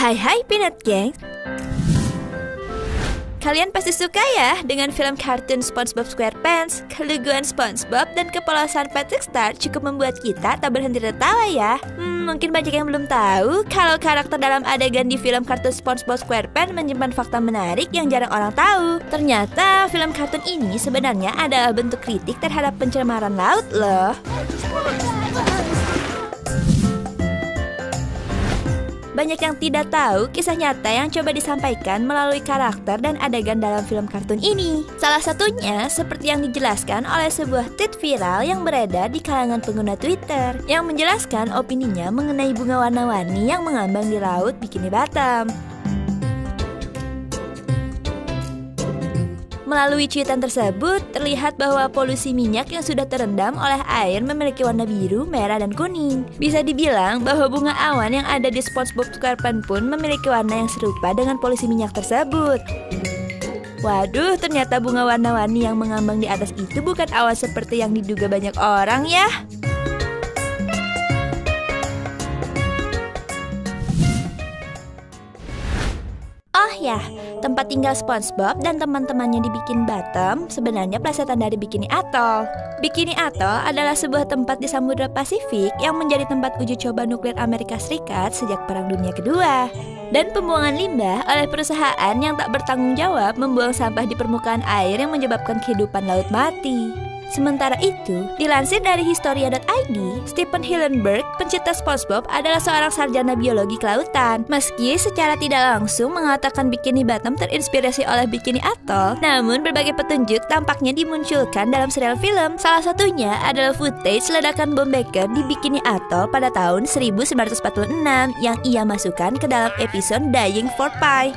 Hai Peanut Gang. Kalian pasti suka ya dengan film kartun SpongeBob SquarePants. Keluguan SpongeBob dan kepolosan Patrick Star cukup membuat kita tak berhenti tertawa ya. Mungkin banyak yang belum tahu kalau karakter dalam adegan di film kartun SpongeBob SquarePants menyimpan fakta menarik yang jarang orang tahu. Ternyata film kartun ini sebenarnya adalah bentuk kritik terhadap pencemaran laut loh. Banyak yang tidak tahu kisah nyata yang coba disampaikan melalui karakter dan adegan dalam film kartun ini. Salah satunya seperti yang dijelaskan oleh sebuah tweet viral yang beredar di kalangan pengguna Twitter yang menjelaskan opininya mengenai bunga warna-warni yang mengambang di laut Bikini Bottom. Melalui cuitan tersebut, terlihat bahwa polusi minyak yang sudah terendam oleh air memiliki warna biru, merah, dan kuning. Bisa dibilang bahwa bunga awan yang ada di SpongeBob SquarePants pun memiliki warna yang serupa dengan polusi minyak tersebut. Waduh, ternyata bunga warna-warni yang mengambang di atas itu bukan awan seperti yang diduga banyak orang ya. Oh ya, tempat tinggal SpongeBob dan teman-temannya di Bikini Bottom sebenarnya plesetan dari Bikini Atoll. Bikini Atoll adalah sebuah tempat di Samudra Pasifik yang menjadi tempat uji coba nuklir Amerika Serikat sejak Perang Dunia Kedua. Dan pembuangan limbah oleh perusahaan yang tak bertanggung jawab membuang sampah di permukaan air yang menyebabkan kehidupan laut mati. Sementara itu, dilansir dari Historia.id, Stephen Hillenburg, pencipta SpongeBob, adalah seorang sarjana biologi kelautan. Meski secara tidak langsung mengatakan Bikini Bottom terinspirasi oleh Bikini Atoll, namun berbagai petunjuk tampaknya dimunculkan dalam serial film. Salah satunya adalah footage ledakan bom Becker di Bikini Atoll pada tahun 1946 yang ia masukkan ke dalam episode Dying for Pi.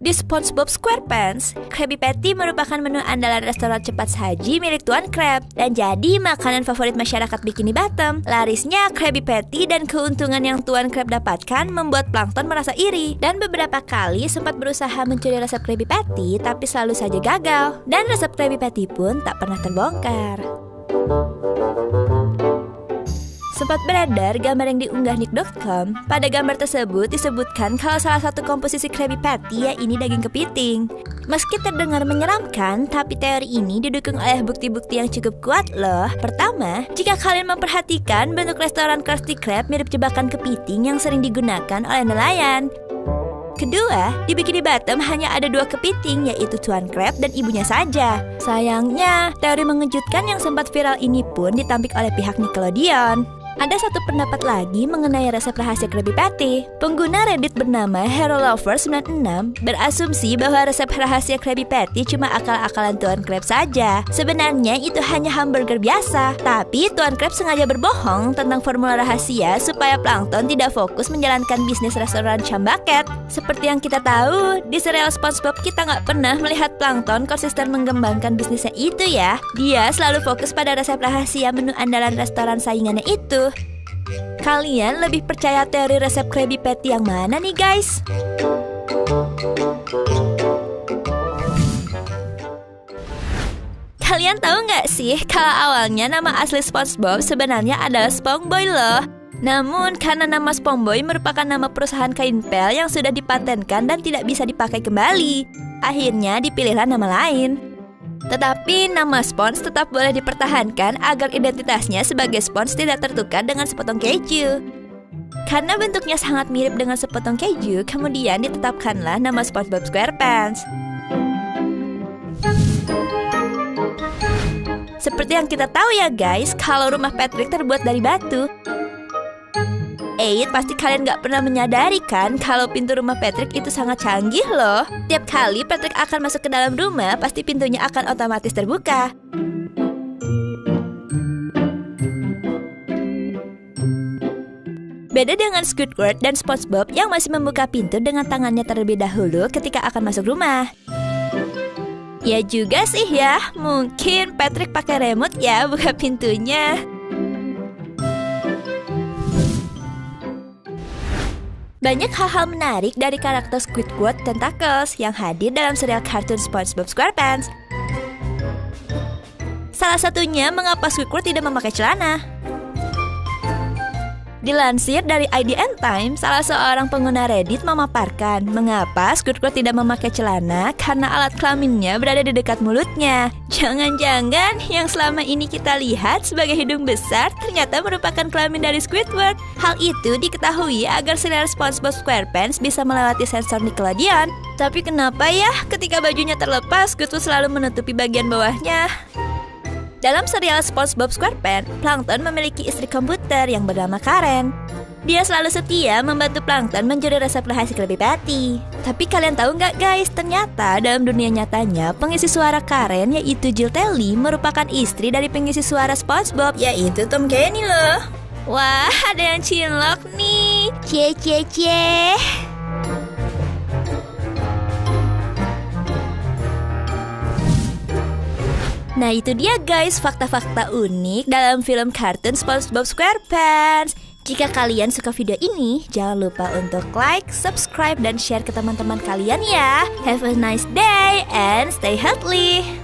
Di SpongeBob SquarePants, Krabby Patty merupakan menu andalan restoran cepat saji milik Tuan Krab dan jadi makanan favorit masyarakat Bikini Bottom. Larisnya Krabby Patty dan keuntungan yang Tuan Krab dapatkan membuat plankton merasa iri dan beberapa kali sempat berusaha mencuri resep Krabby Patty tapi selalu saja gagal dan resep Krabby Patty pun tak pernah terbongkar. Sempat beredar gambar yang diunggah Nick.com. Pada gambar tersebut disebutkan kalau salah satu komposisi Krabby Patty ya ini daging kepiting. Meski terdengar menyeramkan, tapi teori ini didukung oleh bukti-bukti yang cukup kuat loh. Pertama, jika kalian memperhatikan bentuk restoran Krusty Krab mirip jebakan kepiting yang sering digunakan oleh nelayan. Kedua, di Bikini Bottom hanya ada dua kepiting, yaitu Tuan Krab dan ibunya saja. Sayangnya, teori mengejutkan yang sempat viral ini pun ditampik oleh pihak Nickelodeon. Ada satu pendapat lagi mengenai resep rahasia Krabby Patty. Pengguna Reddit bernama HeroLover96 berasumsi bahwa resep rahasia Krabby Patty cuma akal-akalan Tuan Krab saja. Sebenarnya itu hanya hamburger biasa, tapi Tuan Krab sengaja berbohong tentang formula rahasia supaya plankton tidak fokus menjalankan bisnis restoran Chumbucket. Seperti yang kita tahu, di serial SpongeBob kita nggak pernah melihat plankton konsisten mengembangkan bisnisnya itu ya. Dia selalu fokus pada resep rahasia menu andalan restoran saingannya itu. Kalian lebih percaya teori resep Krabby Patty yang mana nih guys? Kalian tahu nggak sih kalau awalnya nama asli SpongeBob sebenarnya adalah SpongeBob loh. Namun karena nama SpongeBob merupakan nama perusahaan kain pel yang sudah dipatenkan dan tidak bisa dipakai kembali, akhirnya dipilihlah nama lain. Tetapi nama Sponge tetap boleh dipertahankan agar identitasnya sebagai Sponge tidak tertukar dengan sepotong keju. Karena bentuknya sangat mirip dengan sepotong keju, kemudian ditetapkanlah nama SpongeBob SquarePants. Seperti yang kita tahu ya guys, kalau rumah Patrick terbuat dari batu. Pasti kalian gak pernah menyadari kan kalau pintu rumah Patrick itu sangat canggih loh. Tiap kali Patrick akan masuk ke dalam rumah, pasti pintunya akan otomatis terbuka. Beda dengan Squidward dan SpongeBob yang masih membuka pintu dengan tangannya terlebih dahulu ketika akan masuk rumah. Ya juga sih ya, mungkin Patrick pakai remote ya buka pintunya. Banyak hal-hal menarik dari karakter Squidward Tentacles yang hadir dalam serial kartun SpongeBob SquarePants. Salah satunya mengapa Squidward tidak memakai celana. Dilansir dari IDN Time, salah seorang pengguna Reddit memaparkan mengapa Squidward tidak memakai celana karena alat kelaminnya berada di dekat mulutnya. Jangan-jangan yang selama ini kita lihat sebagai hidung besar ternyata merupakan kelamin dari Squidward. Hal itu diketahui agar serial SpongeBob SquarePants bisa melewati sensor Nickelodeon. Tapi kenapa ya ketika bajunya terlepas, Squidward selalu menutupi bagian bawahnya? Dalam serial SpongeBob SquarePants, Plankton memiliki istri komputer yang bernama Karen. Dia selalu setia membantu Plankton mencuri resep rahasia Krabby Patty. Tapi kalian tahu nggak guys, ternyata dalam dunia nyatanya pengisi suara Karen yaitu Jill Telly merupakan istri dari pengisi suara SpongeBob yaitu Tom Kenny loh. Wah, ada yang cinlok nih. Cie. Nah itu dia guys fakta-fakta unik dalam film kartun SpongeBob SquarePants. Jika kalian suka video ini, jangan lupa untuk like, subscribe, dan share ke teman-teman kalian ya. Have a nice day and stay healthy.